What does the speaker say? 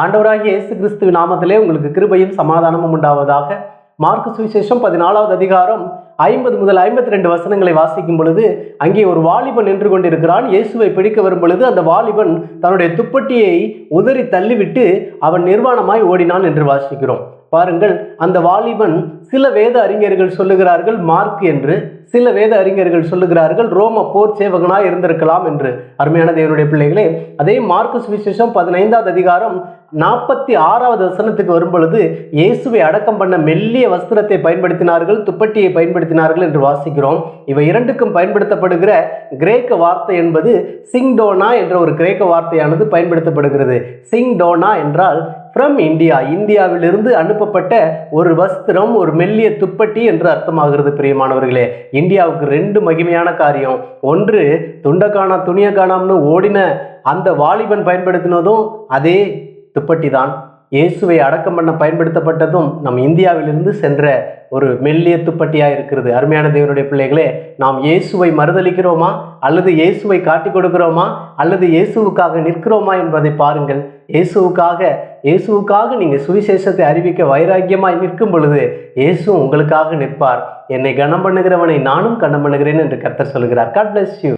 ஆண்டவராகிய இயேசு கிறிஸ்துவின் நாமத்திலே உங்களுக்கு கிருபையும் சமாதானமும் உண்டாவதாக. மார்க்கு சுவிசேஷம் 14வது அதிகாரம் 50 முதல் 52 வசனங்களை வாசிக்கும் பொழுது, அங்கே ஒரு வாலிபன் நின்று கொண்டிருக்கிறான். இயேசுவை பிடிக்க வரும் பொழுது அந்த வாலிபன் தன்னுடைய துப்பட்டியை உதறி தள்ளிவிட்டு அவன் நிர்வாணமாய் ஓடினான் என்று வாசிக்கிறோம். பாருங்கள், அந்த வாலிபன் சில வேத அறிஞர்கள் சொல்லுகிறார்கள் மார்க் என்று, சில வேத அறிஞர்கள் சொல்லுகிறார்கள் ரோம போர் சேவகனாய் இருந்திருக்கலாம் என்று. அருமையான தேவனுடைய பிள்ளைகளே, அதே மார்க்கு சுவிசேஷம் 15வது அதிகாரம் 46வது வசனத்துக்கு வரும் பொழுது, இயேசுவை அடக்கம் பண்ண மெல்லிய வஸ்திரத்தை பயன்படுத்தினார்கள், துப்பட்டியை பயன்படுத்தினார்கள் என்று வாசிக்கிறோம். இவை இரண்டுக்கும் பயன்படுத்தப்படுகிற கிரேக்க வார்த்தை என்பது சிங்டோனா என்ற ஒரு கிரேக்க வார்த்தையானது பயன்படுத்தப்படுகிறது. சிங்டோனா என்றால் ஃப்ரம் இந்தியா, இந்தியாவிலிருந்து அனுப்பப்பட்ட ஒரு வஸ்திரம், ஒரு மெல்லிய துப்பட்டி என்று அர்த்தமாகிறது. பிரியமானவர்களே, இந்தியாவுக்கு 2 மகிமையான காரியம். ஒன்று, துண்டை காணாம் துணியை காணாம்னு ஓடின அந்த வாலிபன் பயன்படுத்தினதும் அதே துப்பட்டி தான். இயேசுவை அடக்கம் பண்ண பயன்படுத்தப்பட்டதும் நம் இந்தியாவிலிருந்து சென்ற ஒரு மெல்லிய துப்பட்டியாக இருக்கிறது. அருமையான தேவனுடைய பிள்ளைகளே, நாம் இயேசுவை மறுதலிக்கிறோமா அல்லது இயேசுவை காட்டி கொடுக்கிறோமா அல்லது இயேசுவுக்காக நிற்கிறோமா என்பதை பாருங்கள். இயேசுவுக்காக நீங்கள் சுவிசேஷத்தை அறிவிக்க வைராக்கியமாய் நிற்கும் பொழுது இயேசு உங்களுக்காக நிற்பார். என்னை கனம் பண்ணுகிறவனை நானும் கனம் பண்ணுகிறேன் என்று கர்த்தர் சொல்கிறார். God bless you.